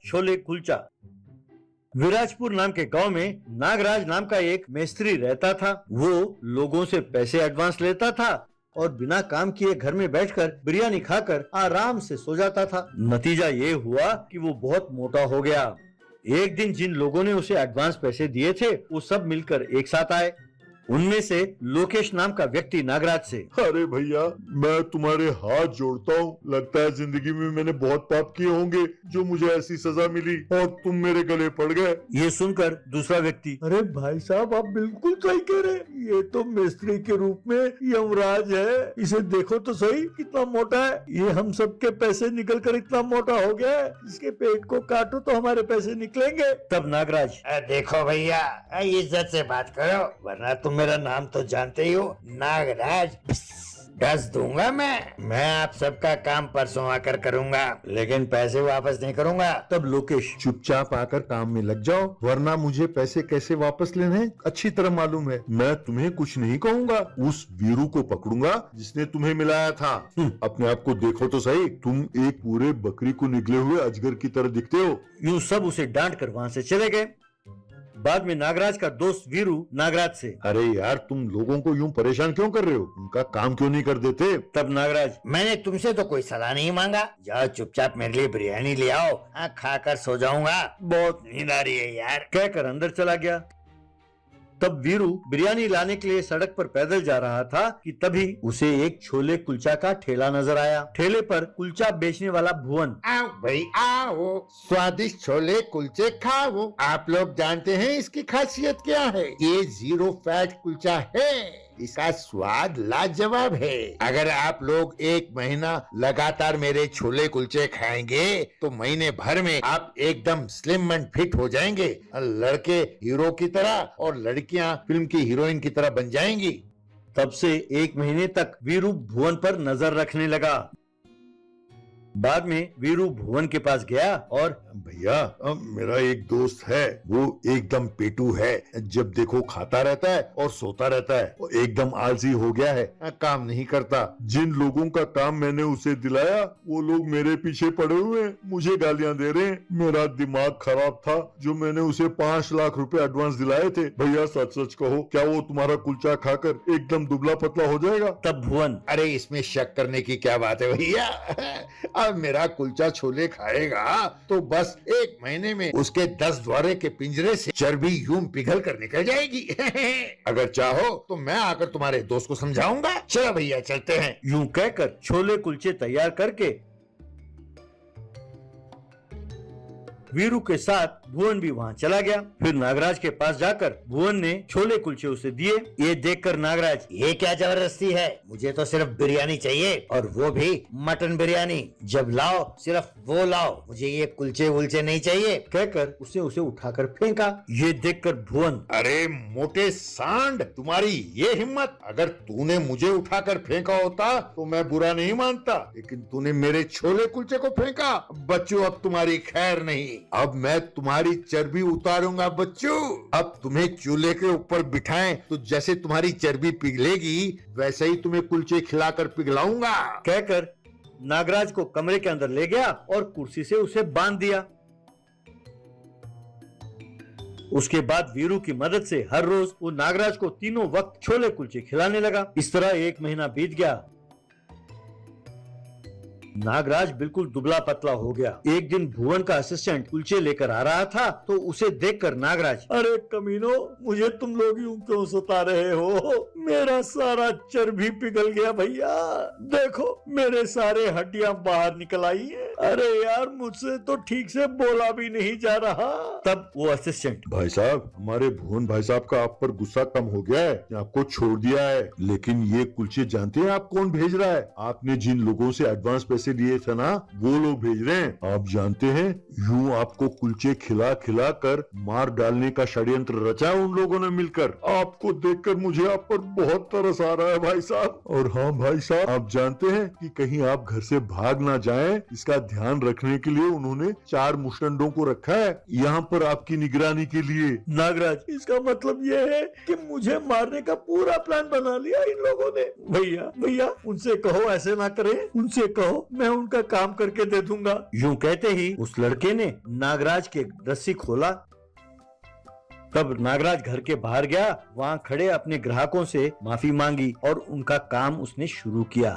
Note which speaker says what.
Speaker 1: छोले कुलचा। विराजपुर नाम के गांव में नागराज नाम का एक मिस्त्री रहता था। वो लोगों से पैसे एडवांस लेता था और बिना काम किए घर में बैठकर बिरयानी खाकर आराम से सो जाता था। नतीजा ये हुआ कि वो बहुत मोटा हो गया। एक दिन जिन लोगों ने उसे एडवांस पैसे दिए थे वो सब मिलकर एक साथ आए। उनमें से लोकेश नाम का व्यक्ति नागराज से,
Speaker 2: अरे भैया, मैं तुम्हारे हाथ जोड़ता हूँ। लगता है जिंदगी में मैंने बहुत पाप किए होंगे जो मुझे ऐसी सजा मिली और तुम मेरे गले पड़ गए।
Speaker 1: ये सुनकर दूसरा व्यक्ति,
Speaker 3: अरे भाई साहब, आप बिल्कुल सही कह रहे हैं। ये तो मिस्त्री के रूप में यमराज है। इसे देखो तो सही कितना मोटा है। ये हम सबके पैसे निकल कर इतना मोटा हो गया है। इसके पेट को काटो तो हमारे पैसे निकलेंगे।
Speaker 1: तब नागराज,
Speaker 4: देखो भैया, इज्जत से बात करो, वरना तुम मेरा नाम तो जानते ही हो, नागराज। डस दूंगा मैं आप सबका काम परसों आकर करूंगा, लेकिन पैसे वापस नहीं करूंगा।
Speaker 1: तब लोकेश,
Speaker 2: चुपचाप आकर काम में लग जाओ, वरना मुझे पैसे कैसे वापस लेने हैं अच्छी तरह मालूम है। मैं तुम्हें कुछ नहीं कहूँगा, उस वीरू को पकड़ूंगा जिसने तुम्हें मिलाया था। अपने आप को देखो तो सही, तुम एक पूरे बकरी को निकले हुए अजगर की तरह दिखते हो।
Speaker 1: यूं सब उसे डांट कर वहाँ से चले गए। बाद में नागराज का दोस्त वीरू नागराज से,
Speaker 2: अरे यार, तुम लोगों को यूं परेशान क्यों कर रहे हो? उनका काम क्यों नहीं कर देते?
Speaker 1: तब नागराज,
Speaker 4: मैंने तुमसे तो कोई सलाह नहीं मांगा। जाओ चुपचाप मेरे लिए बिरयानी ले आओ, खाकर सो जाऊंगा, बहुत नींद आ रही है यार।
Speaker 1: कहकर अंदर चला गया। तब वीरू बिरयानी लाने के लिए सड़क पर पैदल जा रहा था कि तभी उसे एक छोले कुलचा का ठेला नजर आया। ठेले पर कुलचा बेचने वाला भुवन,
Speaker 5: आओ भाई आओ, स्वादिष्ट छोले कुलचे खाओ। आप लोग जानते हैं इसकी खासियत क्या है? ये 0 फैट कुलचा है। इसका स्वाद लाजवाब है। अगर आप लोग 1 महीना लगातार मेरे छोले कुलचे खाएंगे तो महीने भर में आप एकदम स्लिम एंड फिट हो जाएंगे। लड़के हीरो की तरह और लड़कियां फिल्म की हीरोइन की तरह बन जाएंगी।
Speaker 1: तब से 1 महीने तक वीरू भुवन पर नजर रखने लगा। बाद में वीरू भुवन के पास गया और,
Speaker 2: भैया, मेरा एक दोस्त है, वो एकदम पेटू है। जब देखो खाता रहता है और सोता रहता है, वो एकदम आलसी हो गया है, काम नहीं करता। जिन लोगों का काम मैंने उसे दिलाया वो लोग मेरे पीछे पड़े हुए हैं, मुझे गालियां दे रहे हैं। मेरा दिमाग खराब था जो मैंने उसे 5 लाख रुपए एडवांस दिलाए थे। भैया सच सच कहो, क्या वो तुम्हारा कुलचा खाकर एकदम दुबला पतला हो जाएगा?
Speaker 1: तब भुवन,
Speaker 5: अरे इसमें शक करने की क्या बात है भैया। अब मेरा कुलचा छोले खाएगा तो बस 1 महीने में उसके 10 द्वारे के पिंजरे से चर्बी यूं पिघल कर निकल जाएगी। अगर चाहो तो मैं आकर तुम्हारे दोस्त को समझाऊंगा। चलो भैया चलते हैं।
Speaker 1: यूं कहकर छोले कुलचे तैयार करके वीरू के साथ भुवन भी वहाँ चला गया। फिर नागराज के पास जाकर भुवन ने छोले कुलचे उसे दिए। ये देखकर नागराज,
Speaker 4: ये क्या जबरदस्ती है? मुझे तो सिर्फ बिरयानी चाहिए, और वो भी मटन बिरयानी। जब लाओ सिर्फ वो लाओ, मुझे ये कुलचे वुलचे नहीं चाहिए,
Speaker 1: कहकर उसे उठाकर फेंका। ये देखकर भुवन,
Speaker 5: अरे मोटे सांड, तुम्हारी ये हिम्मत! अगर तूने मुझे उठाकर फेंका होता तो मैं बुरा नहीं मानता, लेकिन तूने मेरे छोले कुलचे को फेंका। बच्चों, अब तुम्हारी खैर नहीं। अब मैं तुम्हारी चर्बी उतारूंगा बच्चों। अब तुम्हें चूल्हे के ऊपर बिठाएं तो जैसे तुम्हारी चर्बी पिघलेगी वैसे ही तुम्हें कुलचे खिलाकर पिघलाऊंगा।
Speaker 1: कहकर नागराज को कमरे के अंदर ले गया और कुर्सी से उसे बांध दिया। उसके बाद वीरू की मदद से हर रोज वो नागराज को तीनों वक्त छोले कुलचे खिलाने लगा। इस तरह 1 महीना बीत गया। नागराज बिल्कुल दुबला पतला हो गया। एक दिन भुवन का असिस्टेंट कुलचे लेकर आ रहा था तो उसे देखकर नागराज,
Speaker 3: अरे कमीनो, मुझे तुम लोग यूं क्यों सता रहे हो? मेरा सारा चर्बी पिघल गया भैया। देखो मेरे सारे हड्डियां बाहर निकल आई है। अरे यार, मुझसे तो ठीक से बोला भी नहीं जा रहा।
Speaker 1: तब वो असिस्टेंट,
Speaker 2: भाई साहब, हमारे भुवन भाई साहब का आप पर गुस्सा कम हो गया है, आपको छोड़ दिया है। लेकिन ये कुलचे जानते हैं आप कौन भेज रहा है? आपने जिन लोगों से एडवांस पैसे दिए थे ना, वो लोग भेज रहे हैं। आप जानते हैं, यूं आपको कुलचे खिला खिला कर मार डालने का षड्यंत्र रचा उन लोगों ने मिलकर। आपको देखकर मुझे आप पर बहुत तरस आ रहा है भाई साहब। और हाँ भाई साहब, आप जानते हैं कि कहीं आप घर से भाग ना जाएं, इसका ध्यान रखने के लिए उन्होंने 4 मुस्टंडों को रखा है यहाँ पर आपकी निगरानी के लिए।
Speaker 3: नागराज, इसका मतलब ये है कि मुझे मारने का पूरा प्लान बना लिया इन लोगों ने। भैया भैया, उनसे कहो ऐसे ना करें, उनसे कहो मैं उनका काम करके दे दूंगा।
Speaker 1: यूं कहते ही उस लड़के ने नागराज के रस्सी खोला। तब नागराज घर के बाहर गया, वहाँ खड़े अपने ग्राहकों से माफी मांगी और उनका काम उसने शुरू किया।